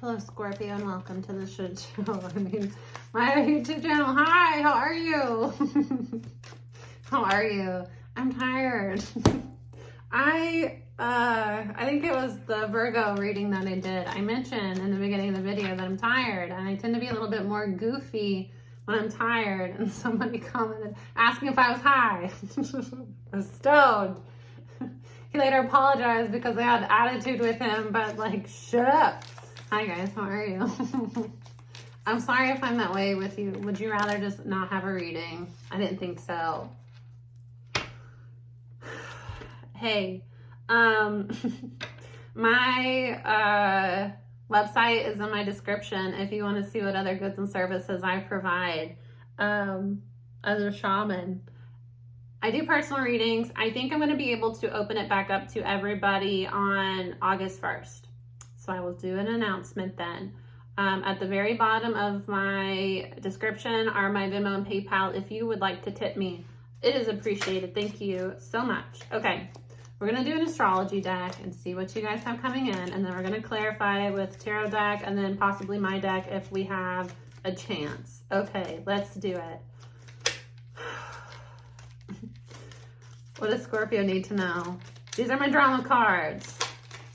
Hello, Scorpio, and welcome to the shit show. My YouTube channel. Hi, how are you? How are you? I'm tired. I think it was the Virgo reading that I did. I mentioned in the beginning of the video that I'm tired, and I tend to be a little bit more goofy when I'm tired. And somebody commented asking if I was high. I was stoned. He later apologized because I had attitude with him, but like, shut up. Hi guys, how are you? I'm sorry if I'm that way with you. Would you rather just not have a reading? I didn't think so. Hey, my website is in my description if you want to see what other goods and services I provide as a shaman. I do personal readings. I think I'm going to be able to open it back up to everybody on August 1st. So I will do an announcement then. At the very bottom of my description are my Venmo and PayPal if you would like to tip me. It is appreciated. Thank you so much. Okay, we're going to do an astrology deck and see what you guys have coming in. And then we're going to clarify with tarot deck and then possibly my deck if we have a chance. Okay, let's do it. What does Scorpio need to know? These are my drama cards.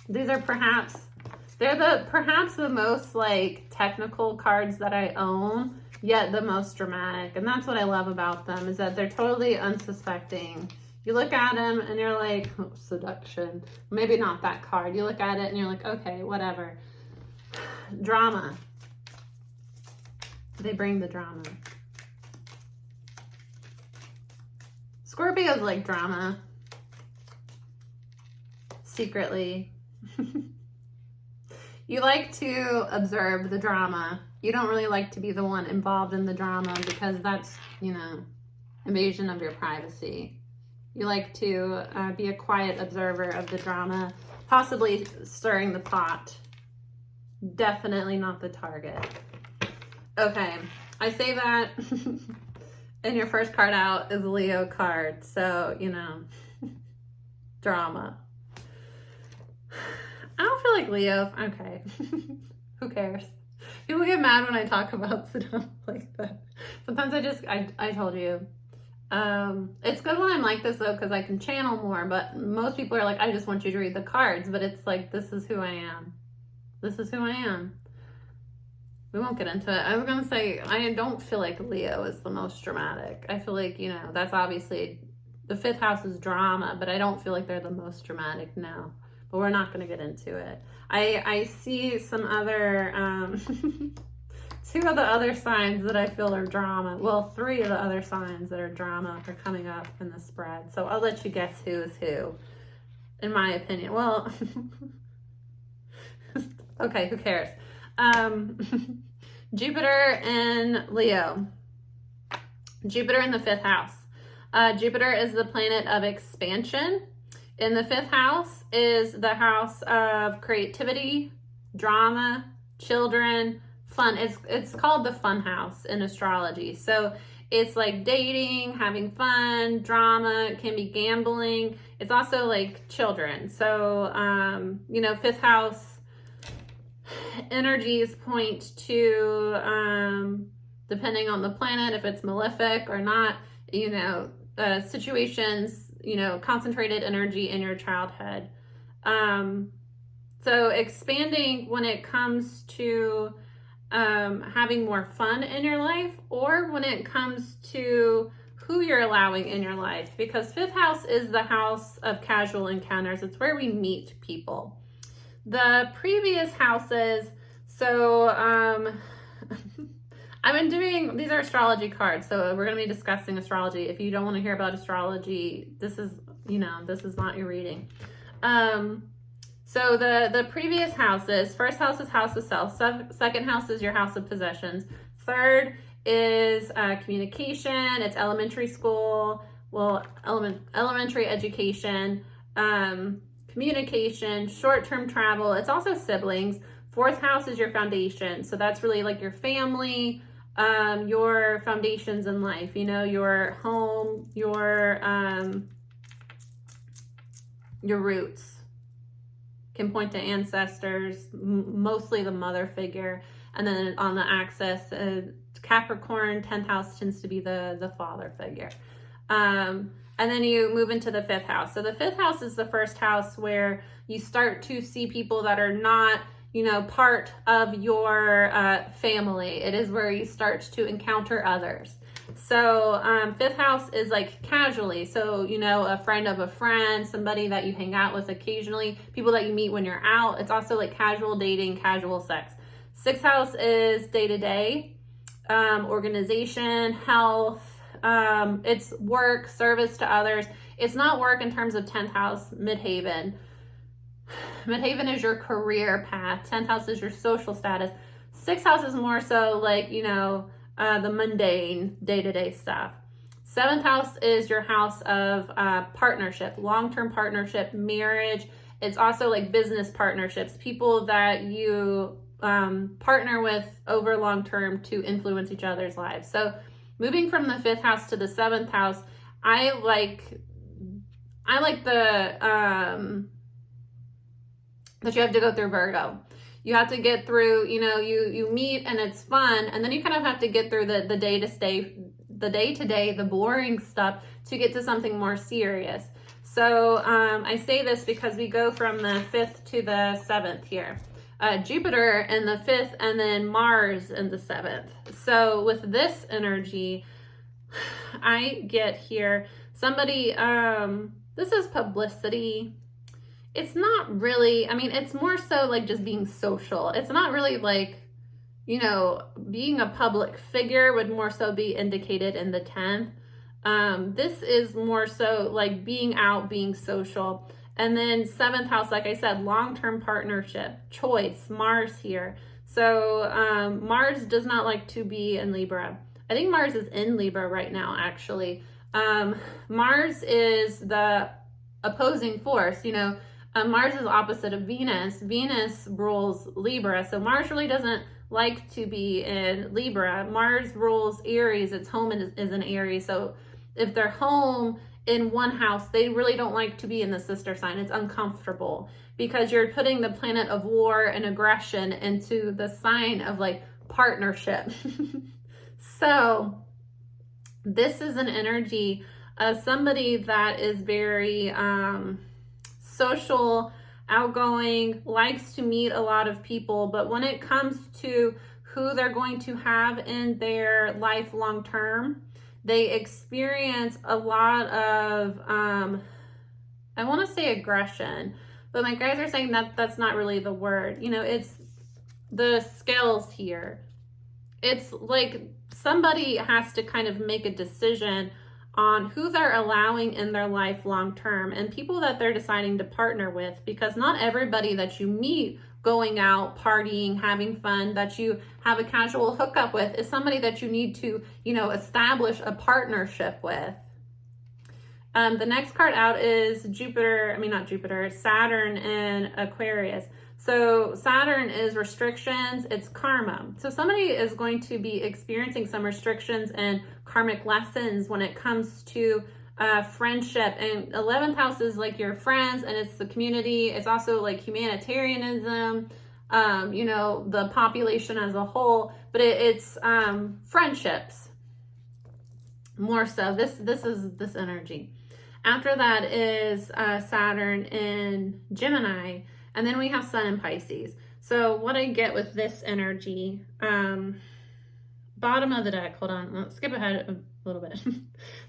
These are perhaps the most like technical cards that I own, yet the most dramatic. And that's what I love about them, is that they're totally unsuspecting. You look at them and you're like, oh, seduction. Maybe not that card. You look at it and you're like, okay, whatever. Drama. They bring the drama. Scorpios like drama. Secretly. You like to observe the drama. You don't really like to be the one involved in the drama because that's, you know, invasion of your privacy. You like to be a quiet observer of the drama, possibly stirring the pot. Definitely not the target. Okay, I say that, and your first card out is a Leo card, so, you know, drama. I don't feel like Leo. Okay. Who cares? People get mad when I talk about stuff like that. Sometimes I told you. It's good when I'm like this though, because I can channel more, but most people are like, I just want you to read the cards, but it's like, this is who I am. This is who I am. We won't get into it. I was going to say, I don't feel like Leo is the most dramatic. I feel like, you know, that's obviously, the fifth house is drama, but I don't feel like they're the most dramatic, no. But we're not going to get into it. I see some other, two of the other signs that I feel are drama. Well, three of the other signs that are drama are coming up in the spread. So I'll let you guess who is who, in my opinion. Well, okay, who cares? Jupiter in Leo. Jupiter in the fifth house. Jupiter is the planet of expansion. In the fifth house is the house of creativity, drama, children, fun. It's called the fun house in astrology. So it's like dating, having fun, drama, it can be gambling. It's also like children. So, you know, fifth house energies point to, depending on the planet, if it's malefic or not, you know, situations, you know, concentrated energy in your childhood. So expanding when it comes to having more fun in your life, or when it comes to who you're allowing in your life, because fifth house is the house of casual encounters. It's where we meet people. The previous houses, so I've been doing, these are astrology cards, so we're going to be discussing astrology. If you don't want to hear about astrology, this is, you know, this is not your reading. So the previous houses, first house is house of self, second house is your house of possessions, third is communication, it's elementary school, well, elementary education, communication, short-term travel, it's also siblings. Fourth house is your foundation, so that's really like your family, your foundations in life, you know, your home, your roots. can point to ancestors, mostly the mother figure. And then on the axis, Capricorn, 10th house tends to be the father figure. And then you move into the 5th house. So the 5th house is the first house where you start to see people that are not, you know, part of your family. It is where you start to encounter others. So 5th house is like casually. So, you know, a friend of a friend, somebody that you hang out with occasionally, people that you meet when you're out. It's also like casual dating, casual sex. 6th house is day-to-day, organization, health. It's work, service to others. It's not work in terms of 10th house, midhaven. Midhaven is your career path. 10th house is your social status. 6th house is more so like, you know, the mundane day-to-day stuff. 7th house is your house of partnership, long-term partnership, marriage. It's also like business partnerships, people that you partner with over long-term to influence each other's lives. So moving from the 5th house to the 7th house, I like the that you have to go through Virgo. You have to get through, you know, you meet and it's fun, and then you kind of have to get through the day-to-day, the boring stuff to get to something more serious. So I say this because we go from the 5th to the 7th here. Jupiter in the 5th and then Mars in the 7th. So with this energy, I get here somebody, this is publicity. It's not really, I mean, it's more so like just being social. It's not really like, you know, being a public figure would more so be indicated in the 10th. This is more so like being out, being social. And then 7th house, like I said, long-term partnership, choice, Mars here. So Mars does not like to be in Libra. I think Mars is in Libra right now, actually. Mars is the opposing force, you know. Mars is opposite of Venus. Venus rules Libra. So Mars really doesn't like to be in Libra. Mars rules Aries. Its home is in Aries. So if they're home in one house, they really don't like to be in the sister sign. It's uncomfortable because you're putting the planet of war and aggression into the sign of like partnership. So this is an energy of somebody that is very social, outgoing, likes to meet a lot of people, but when it comes to who they're going to have in their life long term, they experience a lot of, I want to say aggression, but my guys are saying that that's not really the word. You know, it's the scales here. It's like somebody has to kind of make a decision on who they're allowing in their life long term and people that they're deciding to partner with, because not everybody that you meet going out, partying, having fun, that you have a casual hookup with is somebody that you need to, you know, establish a partnership with. The next card out is Saturn in Aquarius. So Saturn is restrictions, it's karma. So somebody is going to be experiencing some restrictions and karmic lessons when it comes to friendship. And 11th house is like your friends, and it's the community. It's also like humanitarianism, you know, the population as a whole, but it's friendships more so. This is this energy. After that is Saturn in Gemini. And then we have Sun in Pisces. So what I get with this energy, bottom of the deck, hold on, let's skip ahead a little bit.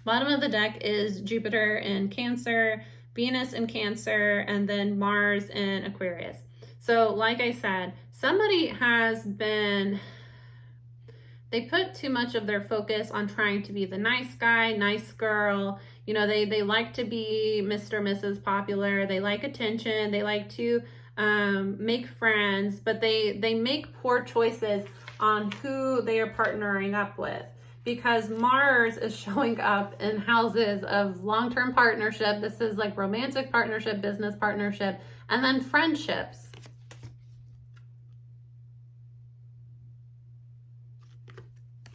Bottom of the deck is Jupiter in Cancer, Venus in Cancer, and then Mars in Aquarius. So like I said, somebody has been, they put too much of their focus on trying to be the nice guy, nice girl. You know, they like to be Mr. Mrs. Popular. They like attention. They like to make friends, but they make poor choices on who they are partnering up with, because Mars is showing up in houses of long-term partnership. This is like romantic partnership, business partnership, and then friendships.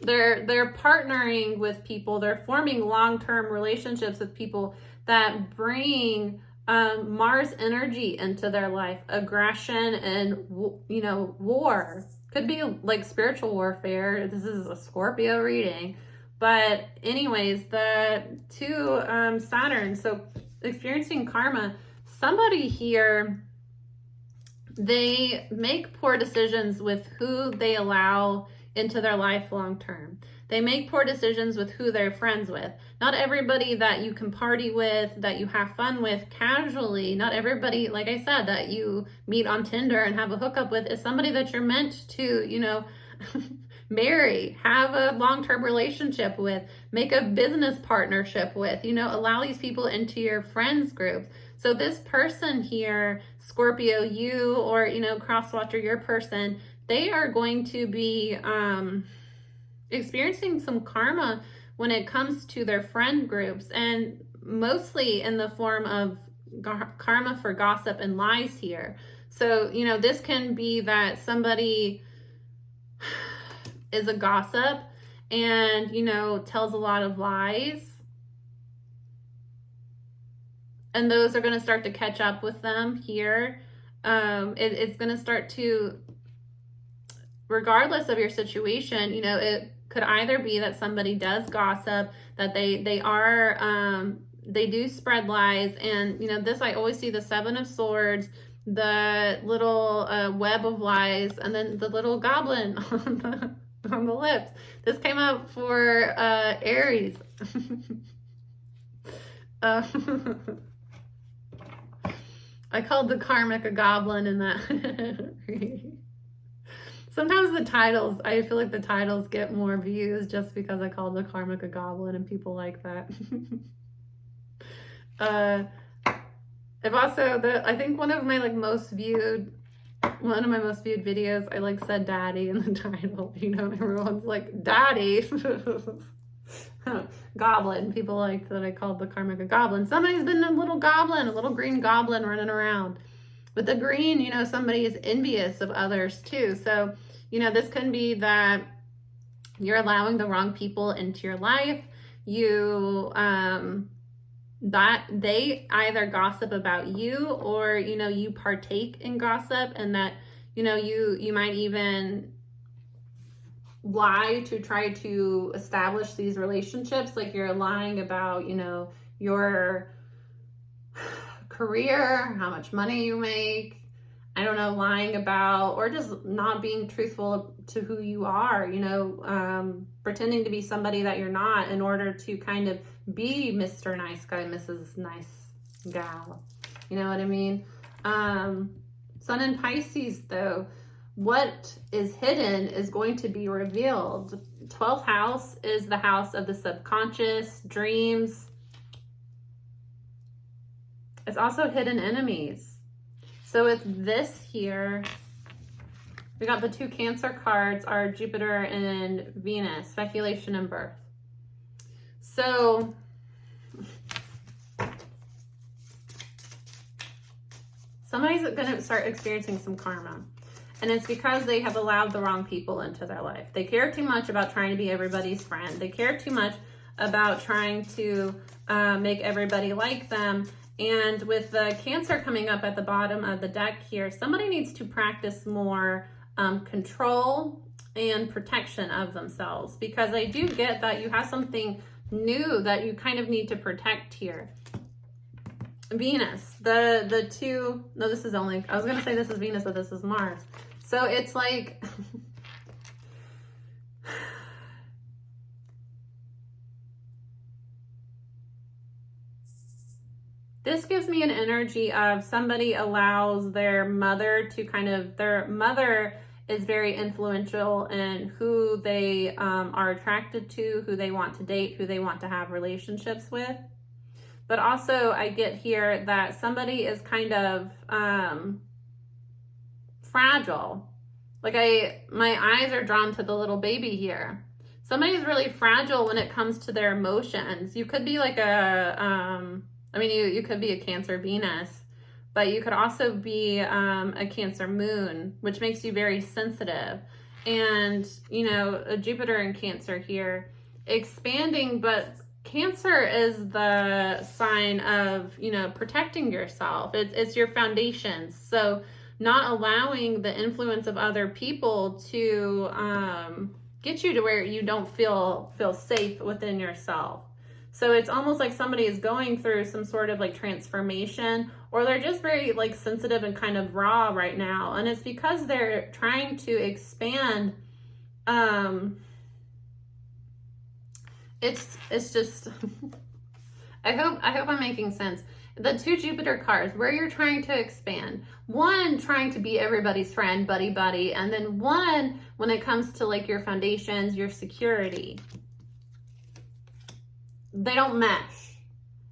They're partnering with people. They're forming long-term relationships with people that bring Mars energy into their life, aggression and, war. Could be like spiritual warfare. This is a Scorpio reading. But anyways, the two Saturn, so experiencing karma, somebody here, they make poor decisions with who they allow into their life long term. They make poor decisions with who they're friends with. Not everybody that you can party with, that you have fun with casually, not everybody, like I said, that you meet on Tinder and have a hookup with is somebody that you're meant to, marry, have a long-term relationship with, make a business partnership with, allow these people into your friends groups. So this person here, Scorpio, you, or, crosswatcher, your person, they are going to be experiencing some karma when it comes to their friend groups, and mostly in the form of karma for gossip and lies here. So, this can be that somebody is a gossip and, tells a lot of lies. And those are going to start to catch up with them here. It's going to start to, regardless of your situation, it could either be that somebody does gossip, that they do spread lies. And, this, I always see the Seven of Swords, the little web of lies, and then the little goblin on the lips. This came out for Aries. I called the karmic a goblin in that. Sometimes the titles, I feel like the titles get more views just because I called the karmic a goblin and people like that. I've also, I think one of my most viewed videos, I said daddy in the title, everyone's like, daddy. Goblin. People like that I called the karmic a goblin. Somebody's been a little goblin, a little green goblin running around. With the green, somebody is envious of others too. So, this can be that you're allowing the wrong people into your life. That they either gossip about you or, you partake in gossip, and that, you might even lie to try to establish these relationships. Like you're lying about, your career, how much money you make, I don't know, lying about, or just not being truthful to who you are, pretending to be somebody that you're not in order to kind of be Mr. Nice Guy, Mrs. Nice Gal. You know what I mean? Sun in Pisces, though, what is hidden is going to be revealed. 12th house is the house of the subconscious, dreams. It's also hidden enemies. So with this here, we got the two Cancer cards are Jupiter and Venus, speculation and birth. So somebody's going to start experiencing some karma. And it's because they have allowed the wrong people into their life. They care too much about trying to be everybody's friend. They care too much about trying to make everybody like them. And with the Cancer coming up at the bottom of the deck here, somebody needs to practice more control and protection of themselves, because I do get that you have something new that you kind of need to protect here. Venus, the two, no, this is only, I was going to say this is Venus, but this is Mars. So it's like, this gives me an energy of somebody allows their mother to their mother is very influential in who they are attracted to, who they want to date, who they want to have relationships with. But also I get here that somebody is kind of fragile. Like my eyes are drawn to the little baby here. Somebody's really fragile when it comes to their emotions. You could be like you could be a Cancer Venus, but you could also be a Cancer Moon, which makes you very sensitive. And, a Jupiter in Cancer here, expanding, but Cancer is the sign of, you know, protecting yourself. It's your foundations. So not allowing the influence of other people to get you to where you don't feel safe within yourself. So it's almost like somebody is going through some sort of like transformation, or they're just very like sensitive and kind of raw right now. And it's because they're trying to expand. It's just, I hope I'm making sense. The 2 Jupiter cards, where you're trying to expand. 1, trying to be everybody's friend, buddy, and then 1, when it comes to like your foundations, your security. They don't mesh.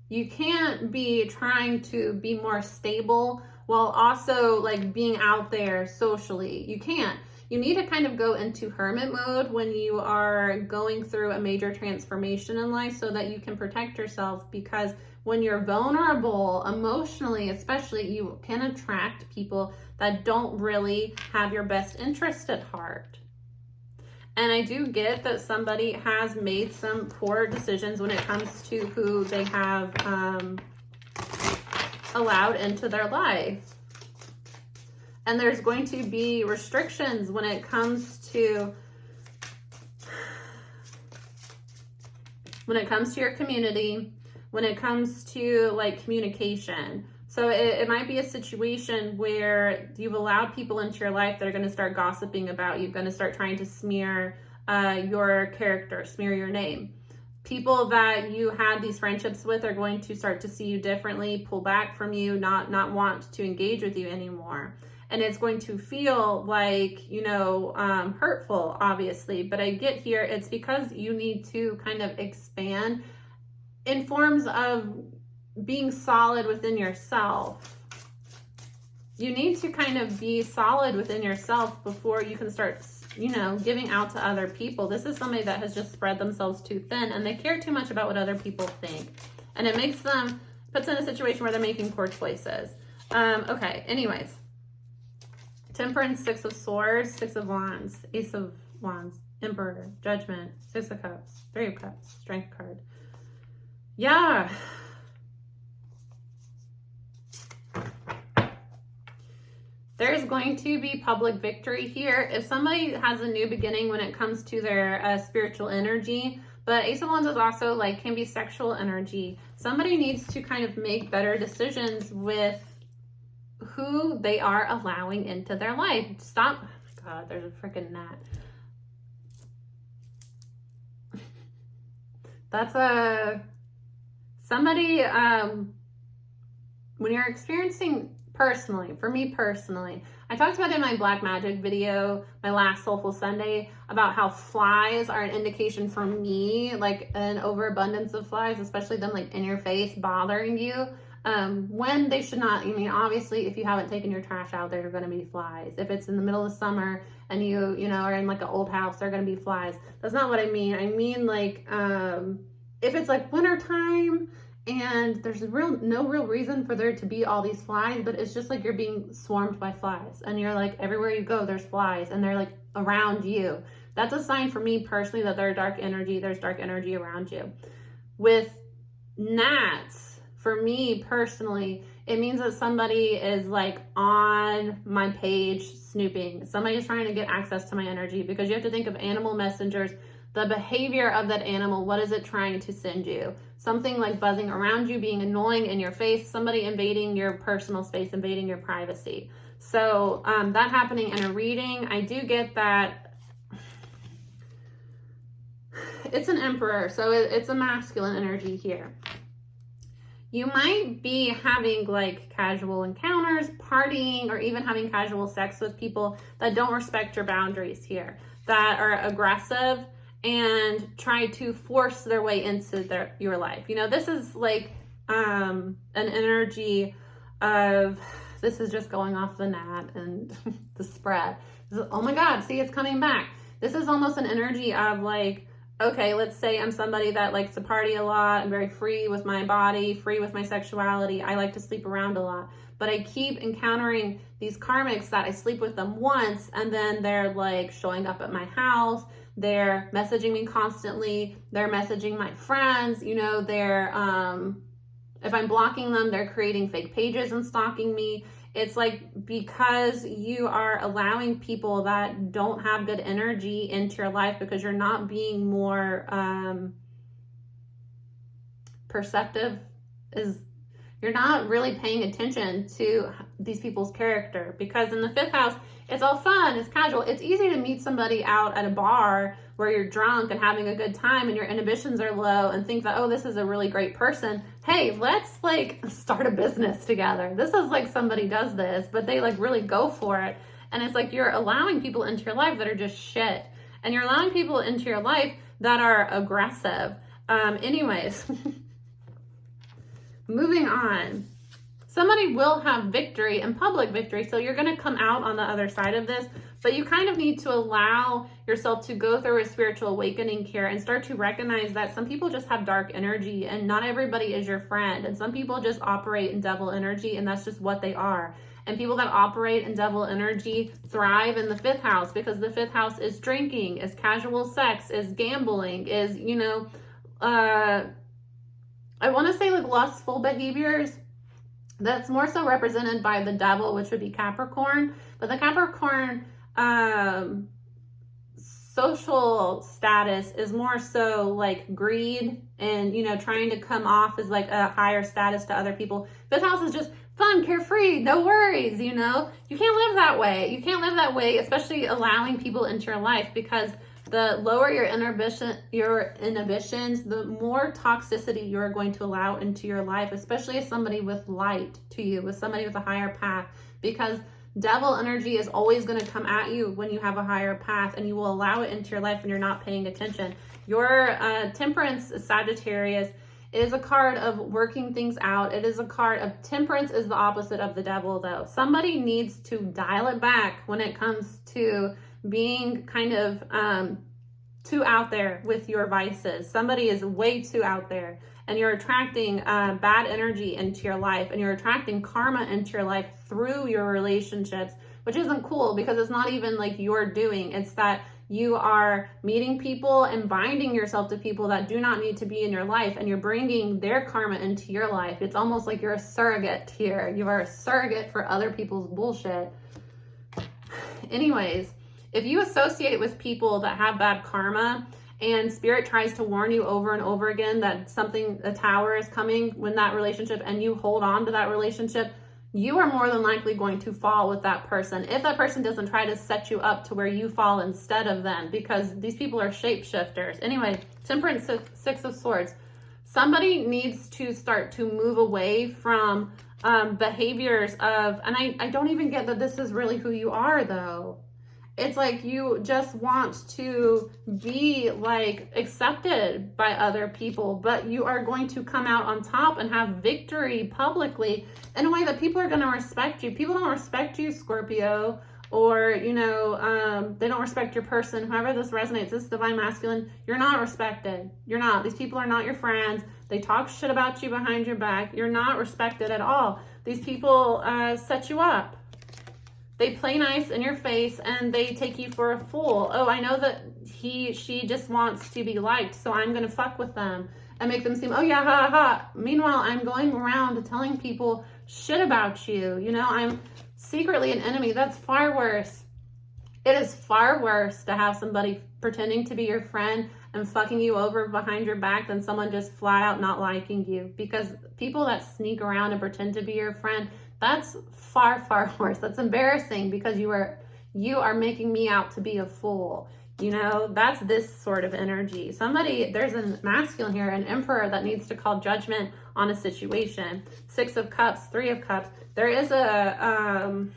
You can't be trying to be more stable while also like being out there socially. You can't. You need to kind of go into hermit mode when you are going through a major transformation in life so that you can protect yourself, because when you're vulnerable emotionally, especially, you can attract people that don't really have your best interest at heart. And I do get that somebody has made some poor decisions when it comes to who they have allowed into their life. And there's going to be restrictions when it comes to your community, when it comes to like communication. So it might be a situation where you've allowed people into your life that are going to start gossiping about you, going to start trying to smear your character, smear your name. People that you had these friendships with are going to start to see you differently, pull back from you, not want to engage with you anymore. And it's going to feel like, you know, hurtful, obviously. But I get here, it's because you need to kind of expand in forms of being solid within yourself. You need to kind of be solid within yourself before you can start, you know, giving out to other people. This is somebody that has just spread themselves too thin, and they care too much about what other people think. And it makes them, puts in a situation where they're making poor choices. Okay, anyways. Temperance, 6 of Swords, 6 of Wands, Ace of Wands, Emperor, Judgment, 6 of Cups, 3 of Cups, Strength card. Yeah. There's going to be public victory here. If somebody has a new beginning when it comes to their spiritual energy, but Ace of Wands is also like, can be sexual energy. Somebody needs to kind of make better decisions with who they are allowing into their life. Stop. Oh God, there's a freaking gnat. That's somebody, when you're experiencing personally, for me personally, I talked about in my Black Magic video, my last Soulful Sunday, about how flies are an indication for me, like an overabundance of flies, especially them like in your face bothering you. When they should not. I mean, obviously, if you haven't taken your trash out, there are going to be flies. If it's in the middle of summer and you know, are in like an old house, there are going to be flies. That's not what I mean. I mean, like, if it's like wintertime and there's no real reason for there to be all these flies, but it's just like you're being swarmed by flies and you're like, everywhere you go, there's flies and they're like around you. That's a sign for me personally that there's dark energy around you. With gnats, for me personally, it means that somebody is like on my page snooping. Somebody is trying to get access to my energy, because you have to think of animal messengers, the behavior of that animal. What is it trying to send you? Something like buzzing around you, being annoying in your face, somebody invading your personal space, invading your privacy. So that happening in a reading, I do get that. It's an emperor, so it's a masculine energy here. You might be having like casual encounters, partying, or even having casual sex with people that don't respect your boundaries here, that are aggressive and try to force their way into your life. You know, this is like an energy of, this is just going off the gnat and the spread. Oh my God, see, it's coming back. This is almost an energy of like, okay, let's say I'm somebody that likes to party a lot. I'm very free with my body, free with my sexuality. I like to sleep around a lot. But I keep encountering these karmics that I sleep with them once and then they're like showing up at my house. They're messaging me constantly. They're messaging my friends. You know, they're, if I'm blocking them, they're creating fake pages and stalking me. It's like, because you are allowing people that don't have good energy into your life because you're not being more perceptive, you're not really paying attention to these people's character. Because in the 5th house, it's all fun, it's casual. It's easy to meet somebody out at a bar where you're drunk and having a good time and your inhibitions are low and think that, oh, this is a really great person. Hey, let's like start a business together. This is like somebody does this, but they like really go for it. And it's like you're allowing people into your life that are just shit. And you're allowing people into your life that are aggressive. Anyways, moving on. Somebody will have victory and public victory, so you're going to come out on the other side of this, but you kind of need to allow yourself to go through a spiritual awakening here and start to recognize that some people just have dark energy and not everybody is your friend, and some people just operate in devil energy, and that's just what they are. And people that operate in devil energy thrive in the 5th house, because the 5th house is drinking, is casual sex, is gambling, is, you know, I want to say like lustful behaviors. That's more so represented by the devil, which would be Capricorn. But the Capricorn social status is more so like greed and, you know, trying to come off as like a higher status to other people. 5th house is just fun, carefree, no worries, you know. You can't live that way. You can't live that way, especially allowing people into your life, because the lower your inhibitions, the more toxicity you're going to allow into your life, especially as somebody with light to you, with somebody with a higher path, because devil energy is always going to come at you when you have a higher path, and you will allow it into your life when you're not paying attention. Your Temperance Sagittarius is a card of working things out. It is a card of temperance, is the opposite of the devil, though. Somebody needs to dial it back when it comes to being kind of too out there with your vices. Somebody is way too out there, and you're attracting bad energy into your life, and you're attracting karma into your life through your relationships, which isn't cool, because it's not even like you're doing. It's that you are meeting people and binding yourself to people that do not need to be in your life, and you're bringing their karma into your life. It's almost like you're a surrogate here. You are a surrogate for other people's bullshit. Anyways, if you associate with people that have bad karma, and spirit tries to warn you over and over again that a tower is coming when that relationship, and you hold on to that relationship, you are more than likely going to fall with that person if that person doesn't try to set you up to where you fall instead of them, because these people are shapeshifters. Anyway, Temperance Six of Swords. Somebody needs to start to move away from behaviors of, and I don't even get that this is really who you are, though. It's like you just want to be like accepted by other people, but you are going to come out on top and have victory publicly in a way that people are going to respect you. People don't respect you, Scorpio, or, you know, they don't respect your person. However this resonates, this divine masculine, you're not respected. You're not. These people are not your friends. They talk shit about you behind your back. You're not respected at all. These people set you up. They play nice in your face, and they take you for a fool. Oh, I know that she just wants to be liked, so I'm going to fuck with them and make them seem, oh yeah, ha ha. Meanwhile, I'm going around telling people shit about you. You know, I'm secretly an enemy. That's far worse. It is far worse to have somebody pretending to be your friend and fucking you over behind your back than someone just flat out not liking you. Because people that sneak around and pretend to be your friend, that's far, far worse. That's embarrassing, because you are making me out to be a fool. You know, that's this sort of energy. There's a masculine here, an emperor, that needs to call judgment on a situation. 6 of Cups, 3 of Cups. There is no,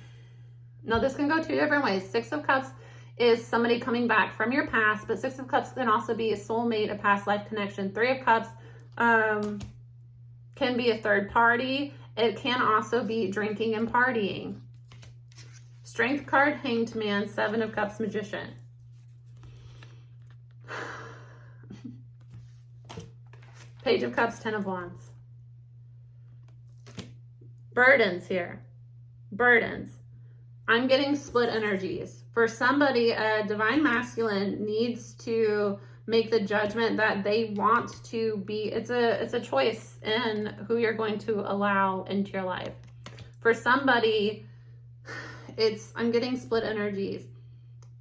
this can go 2 different ways. 6 of Cups is somebody coming back from your past, but 6 of Cups can also be a soulmate, a past life connection. 3 of Cups can be a third party. It can also be drinking and partying. Strength card, Hanged Man, 7 of Cups, Magician. Page of Cups, 10 of Wands. Burdens here. Burdens. I'm getting split energies. For somebody, a divine masculine needs to make the judgment that they want to be, it's a choice in who you're going to allow into your life. For somebody, I'm getting split energies.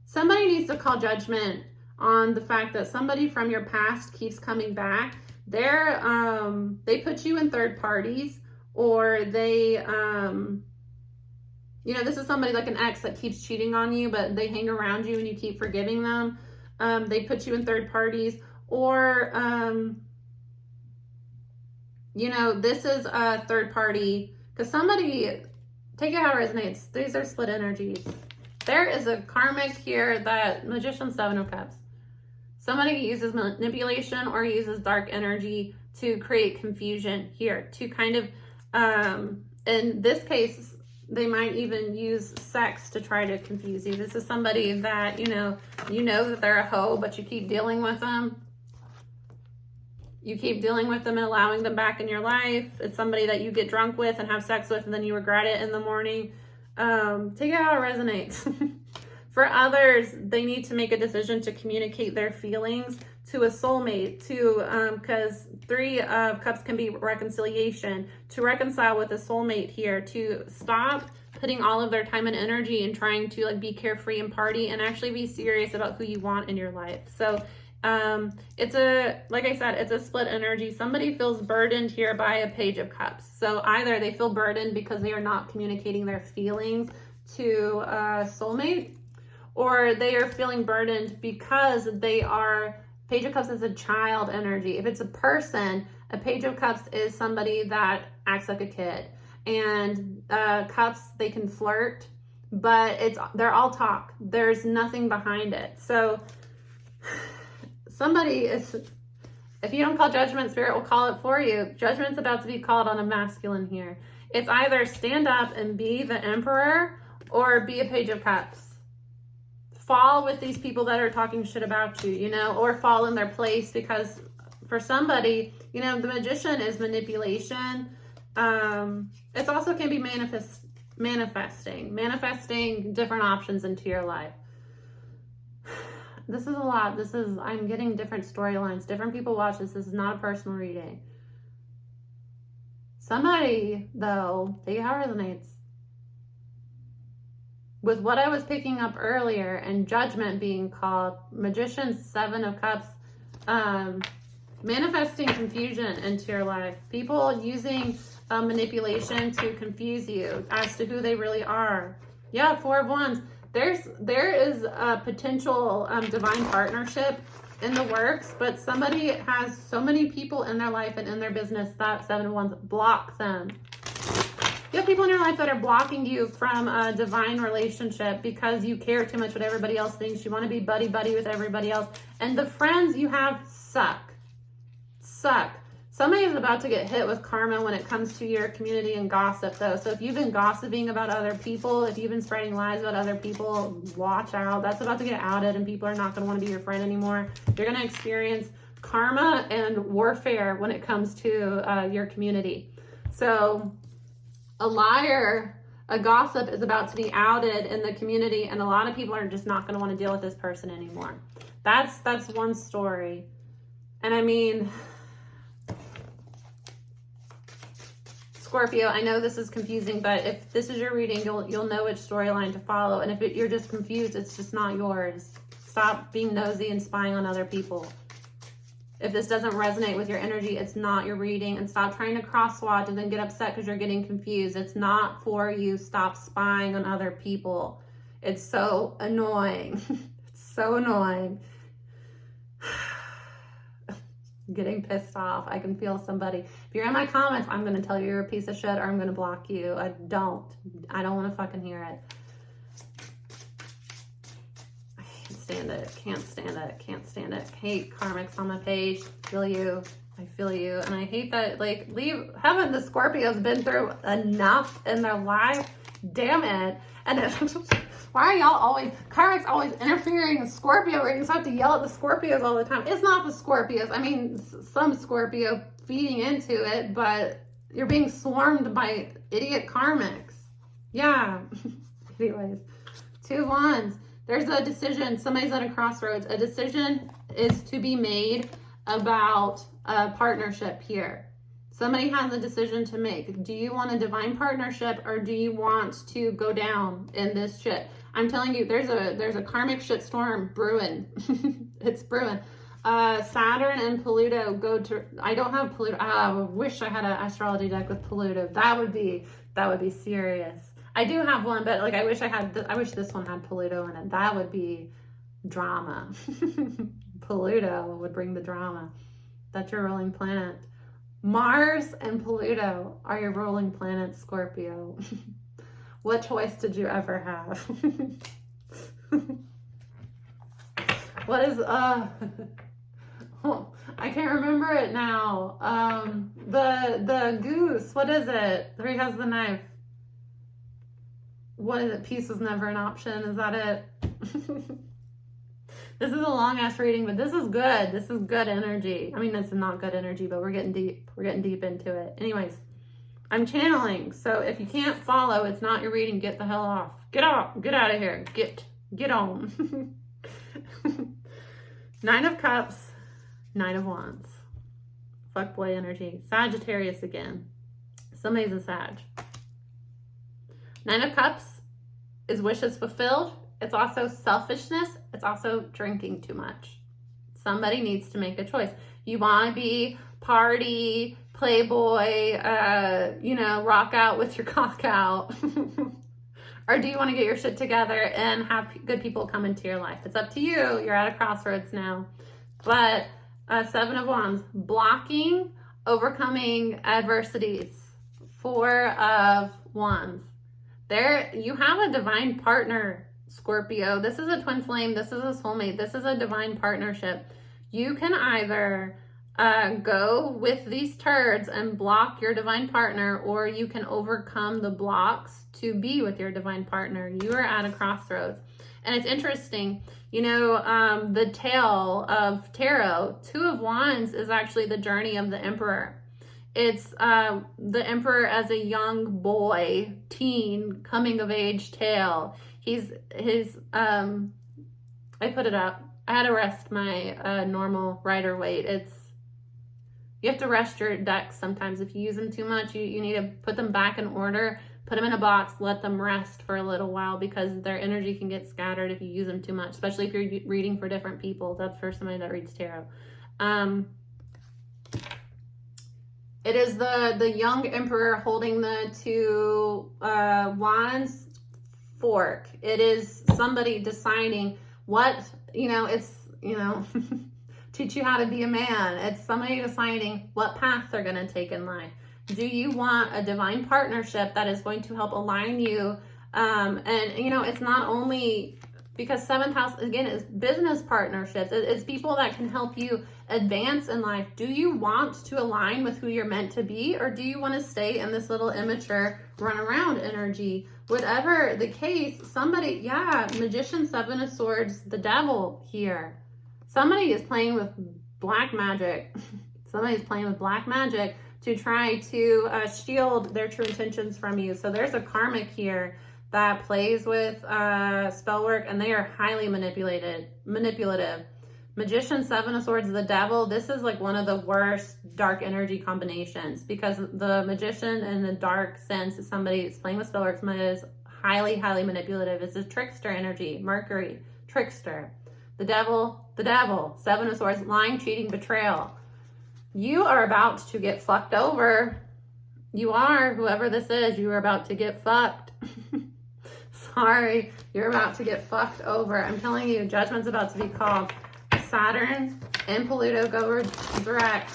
Somebody needs to call judgment on the fact that somebody from your past keeps coming back. They put you in third parties, or they, this is somebody like an ex that keeps cheating on you, but they hang around you and you keep forgiving them. They put you in third parties, or, this is a third party, because somebody, take it how it resonates. These are split energies. There is a karmic here, that Magician, Seven of Cups. Somebody uses manipulation or uses dark energy to create confusion here, to kind of, in this case, they might even use sex to try to confuse you. This is somebody that, you know that they're a hoe, but you keep dealing with them. You keep dealing with them and allowing them back in your life. It's somebody that you get drunk with and have sex with, and then you regret it in the morning. Take it how it resonates. For others, they need to make a decision to communicate their feelings to a soulmate, because Three of Cups can be reconciliation, to reconcile with a soulmate here, to stop putting all of their time and energy and trying to like be carefree and party, and actually be serious about who you want in your life. So like I said, it's a split energy. Somebody feels burdened here by a Page of Cups. So either they feel burdened because they are not communicating their feelings to a soulmate, or they are feeling burdened because Page of Cups is a child energy. If it's a person, a Page of Cups is somebody that acts like a kid. And Cups, they can flirt, but they're all talk. There's nothing behind it. So if you don't call judgment, Spirit will call it for you. Judgment's about to be called on a masculine here. It's either stand up and be the Emperor, or be a Page of Cups. Fall with these people that are talking shit about you, or fall in their place, because for somebody, the Magician is manipulation. It also can be manifesting different options into your life. This is a lot. I'm getting different storylines. Different people watch this. This is not a personal reading. Somebody, though, take how it resonates. With what I was picking up earlier and judgment being called, Magician, Seven of Cups, manifesting confusion into your life. People using manipulation to confuse you as to who they really are. Yeah, Four of Wands. There is a potential divine partnership in the works, but somebody has so many people in their life and in their business that Seven of Wands block them. You have people in your life that are blocking you from a divine relationship because you care too much what everybody else thinks. You want to be buddy-buddy with everybody else. And the friends you have suck. Somebody is about to get hit with karma when it comes to your community and gossip, though. So if you've been gossiping about other people, if you've been spreading lies about other people, watch out. That's about to get outed, and people are not going to want to be your friend anymore. You're going to experience karma and warfare when it comes to your community. So a liar, a gossip is about to be outed in the community, and a lot of people are just not going to want to deal with this person anymore. That's one story. And I mean, Scorpio, I know this is confusing, but if this is your reading, you'll know which storyline to follow. And if you're just confused, it's just not yours. Stop being nosy and spying on other people. If this doesn't resonate with your energy, it's not your reading. And stop trying to crosswatch and then get upset because you're getting confused. It's not for you. Stop spying on other people. It's so annoying. It's so annoying. Getting pissed off. I can feel somebody. If you're in my comments, I'm going to tell you you're a piece of shit, or I'm going to block you. I don't want to fucking hear it. I can't stand it. Can't stand it. Hate karmics on my page. Feel you. I feel you. And I hate that, haven't the Scorpios been through enough in their life? Damn it. And why are y'all karmics always interfering in Scorpio readings? So I have to yell at the Scorpios all the time. It's not the Scorpios. I mean, some Scorpio feeding into it, but you're being swarmed by idiot karmics. Yeah. Anyways, Two of Wands. There's a decision. Somebody's at a crossroads. A decision is to be made about a partnership here. Somebody has a decision to make. Do you want a divine partnership, or do you want to go down in this shit? I'm telling you, there's a karmic shit storm brewing. It's brewing. Saturn and Pluto go to, I don't have Pluto. I wish I had an astrology deck with Pluto. That would be serious. I do have one, but like I wish this one had Pluto in it. That would be drama. Pluto would bring the drama. That's your ruling planet. Mars and Pluto are your ruling planets, Scorpio. What choice did you ever have? What is, I can't remember it now. The goose, what is it? Where he has the knife. What is it? Peace was never an option. Is that it? This is a long ass reading, but this is good. This is good energy. I mean, it's not good energy, but we're getting deep. We're getting deep into it. Anyways, I'm channeling. So if you can't follow, it's not your reading. Get the hell off. Get off. Get out of here. Get on. Nine of Cups, Nine of Wands. Fuckboy energy. Sagittarius again. Somebody's a Sag. Nine of Cups is wishes fulfilled. It's also selfishness. It's also drinking too much. Somebody needs to make a choice. You want to be party, playboy, rock out with your cock out. Or do you want to get your shit together and have good people come into your life? It's up to you. You're at a crossroads now. But Seven of Wands, blocking, overcoming adversities. Four of Wands. There, you have a divine partner, Scorpio. This is a twin flame. This is a soulmate. This is a divine partnership. You can either go with these turds and block your divine partner, or you can overcome the blocks to be with your divine partner. You are at a crossroads. And it's interesting, the tale of tarot, Two of Wands is actually the journey of the Emperor. It's the Emperor as a young boy, teen, coming of age tale. I put it up. I had to rest my normal rider weight. You have to rest your decks sometimes. If you use them too much, you need to put them back in order, put them in a box, let them rest for a little while, because their energy can get scattered if you use them too much, especially if you're reading for different people. That's for somebody that reads tarot. It is the young Emperor holding the two wands fork. It is somebody deciding what, teach you how to be a man. It's somebody deciding what path they're going to take in life. Do you want a divine partnership that is going to help align you? It's not only because seventh house, again, is business partnerships. It's people that can help you advance in life. Do you want to align with who you're meant to be, or do you want to stay in this little immature run around energy? Whatever the case, Magician, Seven of Swords, the devil here. Somebody is playing with black magic. Somebody's playing with black magic to try to shield their true intentions from you. So there's a karmic here that plays with spell work, and they are highly manipulative. Magician, Seven of Swords, the devil. This is like one of the worst dark energy combinations, because the magician in the dark sense is somebody that's playing with spell work. Somebody that is highly, highly manipulative. It's a trickster energy. Mercury, trickster. The devil, Seven of Swords, lying, cheating, betrayal. You are about to get fucked over. You are, whoever this is, you are about to get fucked. Sorry, you're about to get fucked over. I'm telling you, judgment's about to be called. Saturn and Pluto go direct.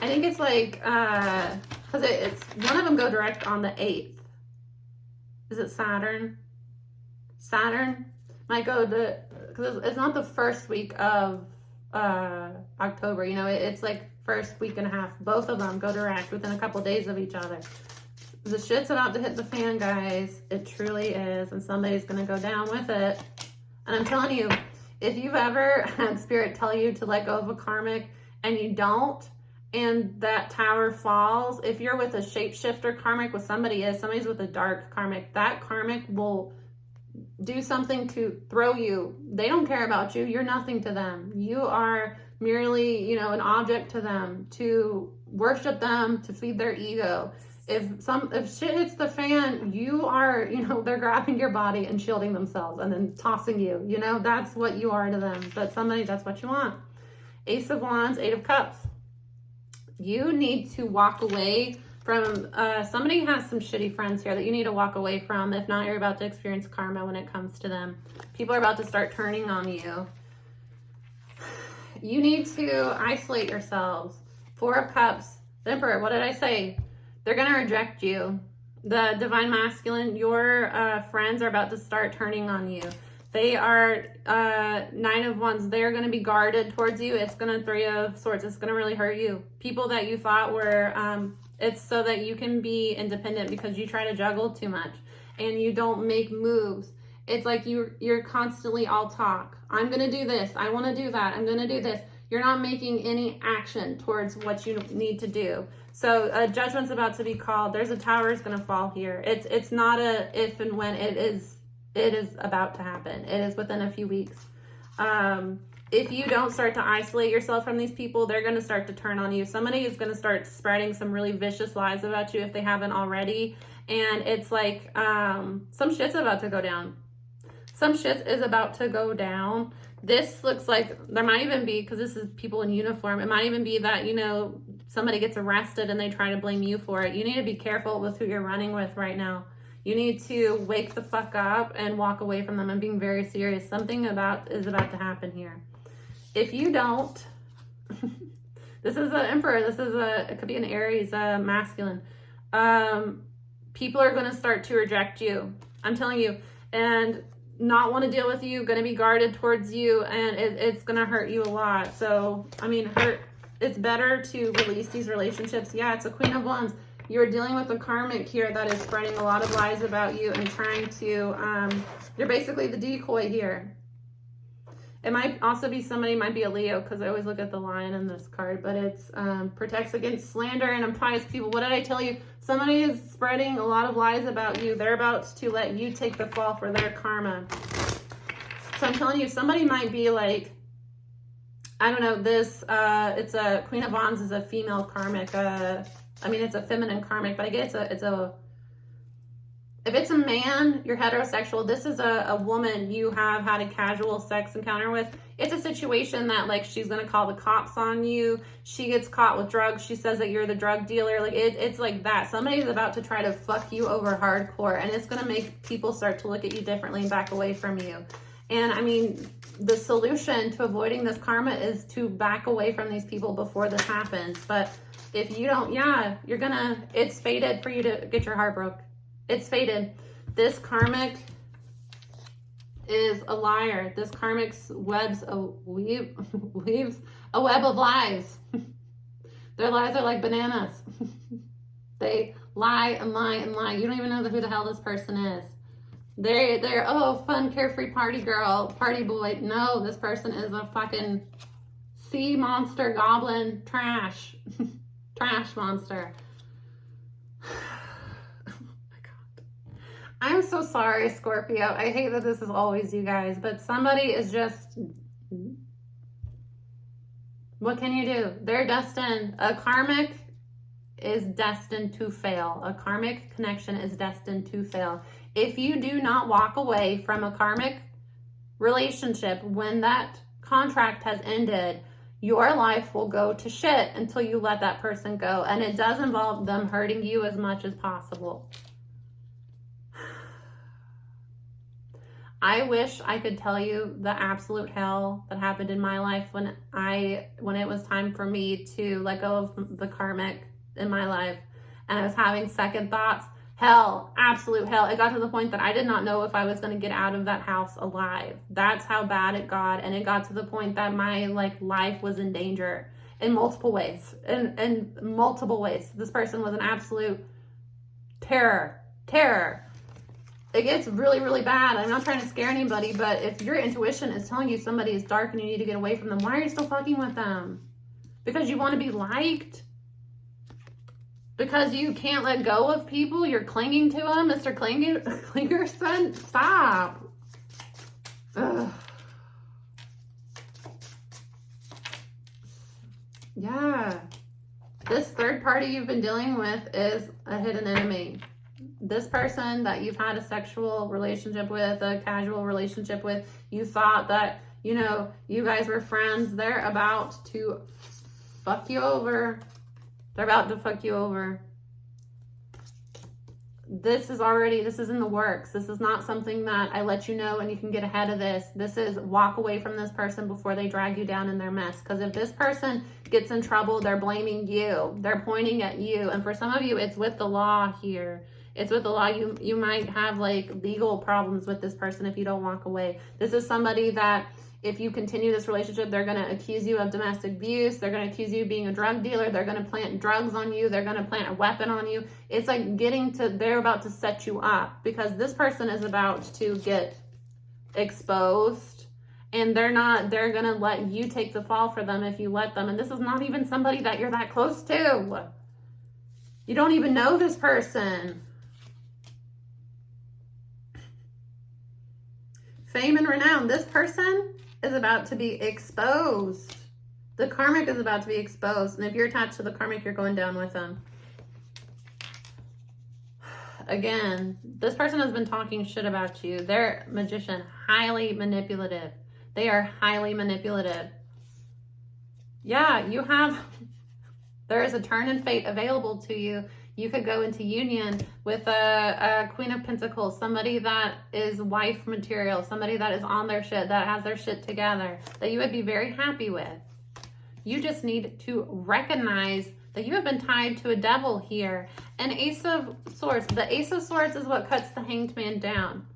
I think it's like, because it's one of them go direct on the 8th. Is it Saturn? Saturn might go to, because it's not the first week of October, it's like first week and a half. Both of them go direct within a couple days of each other. The shit's about to hit the fan, guys. It truly is, and somebody's gonna go down with it. And I'm telling you, if you've ever had spirit tell you to let go of a karmic and you don't, and that tower falls, if you're with a shapeshifter karmic, with somebody's with a dark karmic, that karmic will do something to throw you. They don't care about you. You're nothing to them. You are merely, you know, an object to them, to worship them, to feed their ego. If shit hits the fan, you are, you know, they're grabbing your body and shielding themselves and then tossing you. You know, that's what you are to them. But somebody, that's what you want. Ace of Wands, Eight of Cups. You need to walk away from, somebody has some shitty friends here that you need to walk away from. If not, you're about to experience karma when it comes to them. People are about to start turning on you. You need to isolate yourselves. Four of Cups, the Emperor, what did I say? They're going to reject you. The Divine Masculine, your friends are about to start turning on you. They are Nine of Wands. They're going to be guarded towards you. It's going to Three of Swords. It's going to really hurt you. People that you thought were, it's so that you can be independent because you try to juggle too much and you don't make moves. It's like you're constantly all talk. I'm going to do this. I want to do that. I'm going to do this. You're not making any action towards what you need to do. So a judgment's about to be called. There's a tower is going to fall here. It's not a if and when. It is about to happen. It is within a few weeks. If you don't start to isolate yourself from these people, they're going to start to turn on you. Somebody is going to start spreading some really vicious lies about you if they haven't already. And it's like some shit's about to go down. Some shit is about to go down. This looks like there might even be, because this is people in uniform, it might even be that, you know, somebody gets arrested and they try to blame you for it. You need to be careful with who you're running with right now. You need to wake the fuck up and walk away from them and being very serious. Something is about to happen here. If you don't, this is an Emperor. This is it could be an Aries masculine. People are going to start to reject you. I'm telling you. And not want to deal with you, going to be guarded towards you, and it's going to hurt you a lot. So, I mean, it's better to release these relationships. Yeah, it's a Queen of Wands. You're dealing with a karmic here that is spreading a lot of lies about you and trying to, you're basically the decoy here. It might also be somebody, might be a Leo, because I always look at the lion in this card, but it's protects against slander and impious people. What did I tell you? Somebody is spreading a lot of lies about you. They're about to let you take the fall for their karma. So I'm telling you, somebody might be like, I don't know, this, it's a Queen of Wands is a female karmic. I mean, it's a feminine karmic, but I guess if it's a man, you're heterosexual, this is a woman you have had a casual sex encounter with. It's a situation that, like, she's going to call the cops on you. She gets caught with drugs. She says that you're the drug dealer. Like, it's like that. Somebody's about to try to fuck you over hardcore, and it's going to make people start to look at you differently and back away from you. And, I mean, the solution to avoiding this karma is to back away from these people before this happens. But if you don't, yeah, you're going to, it's fated for you to get your heart broke. It's fated. This karmic is a liar. This karmic's weaves a web of lies. Their lies are like bananas. They lie and lie and lie. You don't even know who the hell this person is. They're oh, fun, carefree party girl, party boy. No, this person is a fucking sea monster, goblin, trash. Trash monster. I'm so sorry, Scorpio. I hate that this is always you guys, but somebody is just, what can you do? They're destined. A karmic is destined to fail. A karmic connection is destined to fail. If you do not walk away from a karmic relationship when that contract has ended, your life will go to shit until you let that person go. And it does involve them hurting you as much as possible. I wish I could tell you the absolute hell that happened in my life when it was time for me to let go of the karmic in my life, and I was having second thoughts. Hell, absolute hell. It got to the point that I did not know if I was going to get out of that house alive. That's how bad it got, and it got to the point that my life was in danger in multiple ways. In multiple ways. This person was an absolute terror. It gets really, really bad. I'm not trying to scare anybody, but if your intuition is telling you somebody is dark and you need to get away from them, why are you still fucking with them? Because you want to be liked? Because you can't let go of people? You're clinging to them, Mr. Clingerson? Stop. Ugh. Yeah. This third party you've been dealing with is a hidden enemy. This person that you've had a sexual relationship with, a casual relationship with, you thought that, you know, you guys were friends. They're about to fuck you over. They're about to fuck you over. This is in the works. This is not something that I let you know and you can get ahead of this. This is walk away from this person before they drag you down in their mess. Because if this person gets in trouble, they're blaming you. They're pointing at you. And for some of you, it's with the law here. It's with the law. You might have like legal problems with this person if you don't walk away. This is somebody that if you continue this relationship, they're going to accuse you of domestic abuse. They're going to accuse you of being a drug dealer. They're going to plant drugs on you. They're going to plant a weapon on you. It's like they're about to set you up because this person is about to get exposed and they're going to let you take the fall for them if you let them. And this is not even somebody that you're that close to. You don't even know this person. Fame and renown. This person is about to be exposed. The karmic is about to be exposed. And if you're attached to the karmic, you're going down with them. Again, this person has been talking shit about you. They're magician, highly manipulative. They are highly manipulative. Yeah, there is a turn in fate available to you. You could go into union with a Queen of Pentacles, somebody that is wife material, somebody that is on their shit, that has their shit together, that you would be very happy with. You just need to recognize that you have been tied to a devil here. An Ace of Swords. The Ace of Swords is what cuts the Hanged Man down.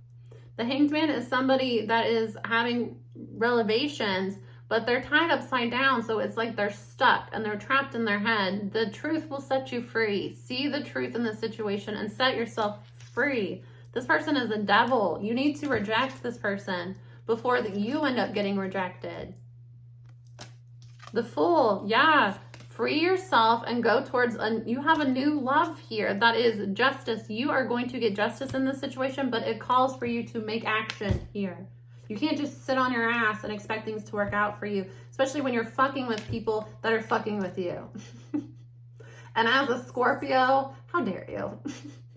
The Hanged Man is somebody that is having revelations, but they're tied upside down, so it's like they're stuck and they're trapped in their head. The truth will set you free. See the truth in the situation and set yourself free. This person is a devil. You need to reject this person before you end up getting rejected. The Fool, yeah. Free yourself and go towards, you have a new love here. That is justice. You are going to get justice in this situation, but it calls for you to make action here. You can't just sit on your ass and expect things to work out for you, especially when you're fucking with people that are fucking with you. And as a Scorpio, how dare you?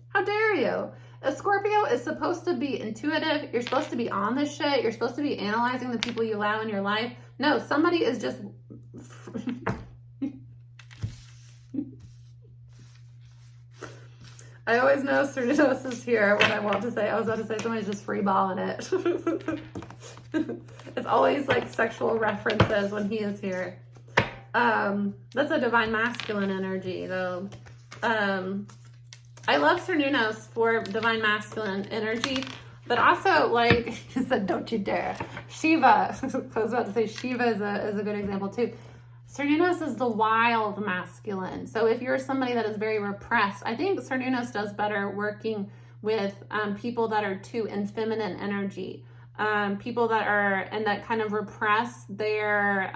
How dare you? A Scorpio is supposed to be intuitive. You're supposed to be on this shit. You're supposed to be analyzing the people you allow in your life. No, somebody is just... I always know Cernitos is here when I want to say, I was about to say somebody's just freeballing it. It's always like sexual references when he is here. That's a divine masculine energy though. I love Cernunos for divine masculine energy, but also like he said, don't you dare. Shiva, I was about to say Shiva is a good example too. Cernunnos is the wild masculine. So if you're somebody that is very repressed, I think Cernunnos does better working with people that are too in feminine energy. People that are, and that kind of repress their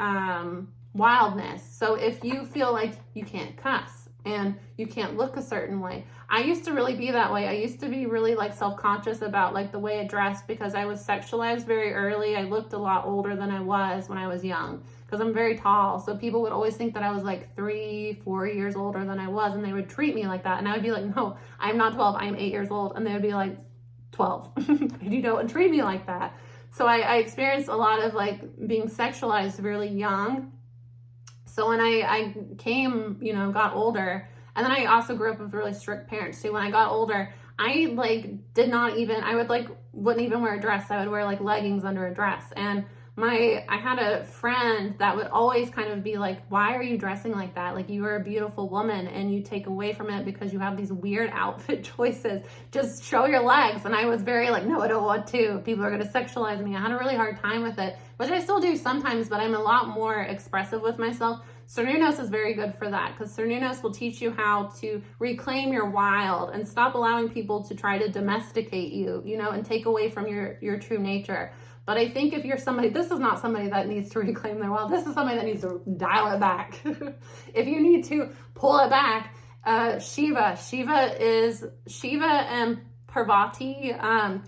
wildness. So if you feel like you can't cuss and you can't look a certain way. I used to really be that way. I used to be really like self-conscious about like the way I dressed because I was sexualized very early. I looked a lot older than I was when I was young. Because I'm very tall, so people would always think that I was like 3-4 years older than I was, and they would treat me like that, and I would be like, no, I'm not 12, I'm 8 years old, and they would be like, 12, you know, and treat me like that. So I experienced a lot of like being sexualized really young. So when I came, you know, got older, and then I also grew up with really strict parents too. When I got older, I like did not even, I would like, wouldn't even wear a dress. I would wear like leggings under a dress, and I had a friend that would always kind of be like, why are you dressing like that? Like, you are a beautiful woman and you take away from it because you have these weird outfit choices. Just show your legs. And I was very like, no, I don't want to. People are going to sexualize me. I had a really hard time with it, which I still do sometimes, but I'm a lot more expressive with myself. Cernunnos is very good for that because Cernunnos will teach you how to reclaim your wild and stop allowing people to try to domesticate you, you know, and take away from your true nature. But I think if you're somebody, this is not somebody that needs to reclaim their wild. This is somebody that needs to dial it back. If you need to pull it back, Shiva and Parvati,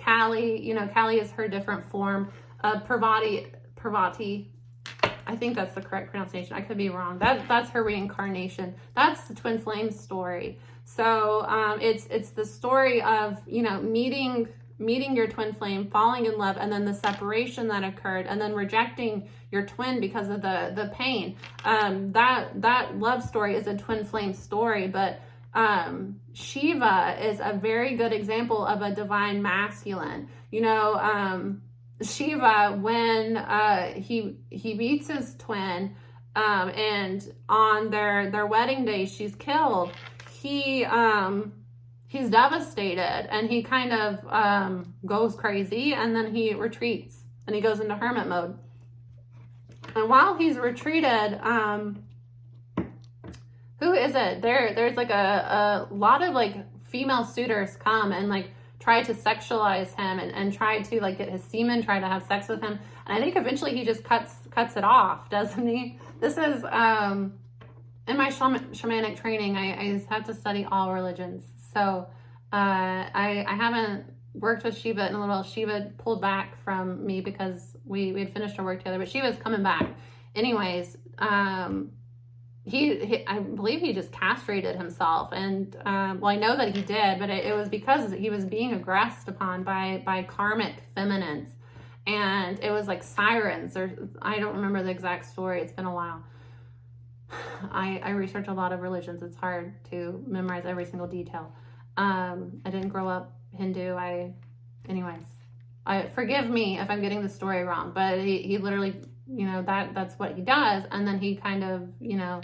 Kali, you know, Kali is her different form. Parvati. I think that's the correct pronunciation. I could be wrong. That's her reincarnation. That's the twin flame story. So it's the story of, you know, meeting your twin flame, falling in love, and then the separation that occurred, and then rejecting your twin because of the pain. That love story is a twin flame story, but Shiva is a very good example of a divine masculine. You know, Shiva, when he meets his twin, and on their wedding day she's killed, he's devastated, and he kind of goes crazy, and then he retreats and he goes into hermit mode. And while he's retreated, who is it? There's like a lot of like female suitors come and like try to sexualize him and try to like get his semen, try to have sex with him. And I think eventually he just cuts it off, doesn't he? This is in my shamanic training, I have to study all religions. So I haven't worked with Shiva in a little. Shiva pulled back from me because we had finished our work together, but Shiva's coming back. Anyways, he I believe he just castrated himself, and well, I know that he did, but it was because he was being aggressed upon by karmic feminines, and it was like sirens, or I don't remember the exact story. It's been a while. I research a lot of religions. It's hard to memorize every single detail. I didn't grow up Hindu. Forgive me if I'm getting the story wrong, but he literally, you know, that's what he does, and then he kind of, you know,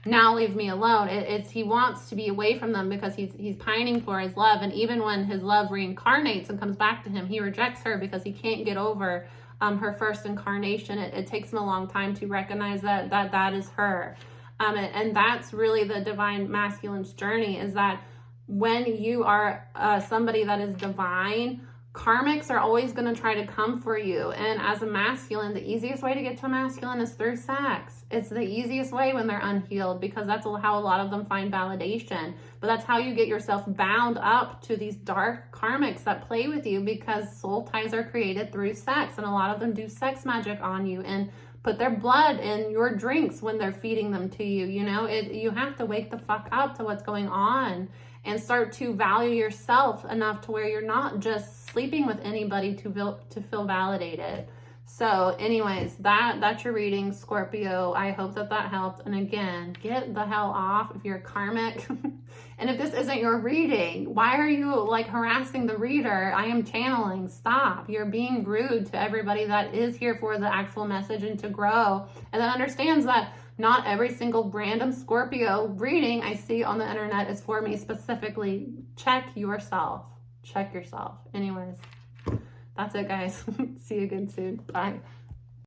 now leave me alone. He wants to be away from them because he's pining for his love, and even when his love reincarnates and comes back to him, he rejects her because he can't get over her first incarnation. It takes him a long time to recognize that is her, and that's really the divine masculine's journey, is that when you are somebody that is divine, karmics are always going to try to come for you. And as a masculine, the easiest way to get to a masculine is through sex. It's the easiest way when they're unhealed, because that's how a lot of them find validation. But that's how you get yourself bound up to these dark karmics that play with you, because soul ties are created through sex. And a lot of them do sex magic on you and put their blood in your drinks when they're feeding them to you. You know, you have to wake the fuck up to what's going on and start to value yourself enough to where you're not just sleeping with anybody to feel validated. So anyways, that's your reading, Scorpio. I hope that helped. And again, get the hell off if you're karmic. And if this isn't your reading, why are you like harassing the reader? I am channeling. Stop. You're being rude to everybody that is here for the actual message and to grow, and that understands that not every single random Scorpio reading I see on the internet is for me specifically. Check yourself. Check yourself. Anyways, that's it, guys. See you again soon. Bye.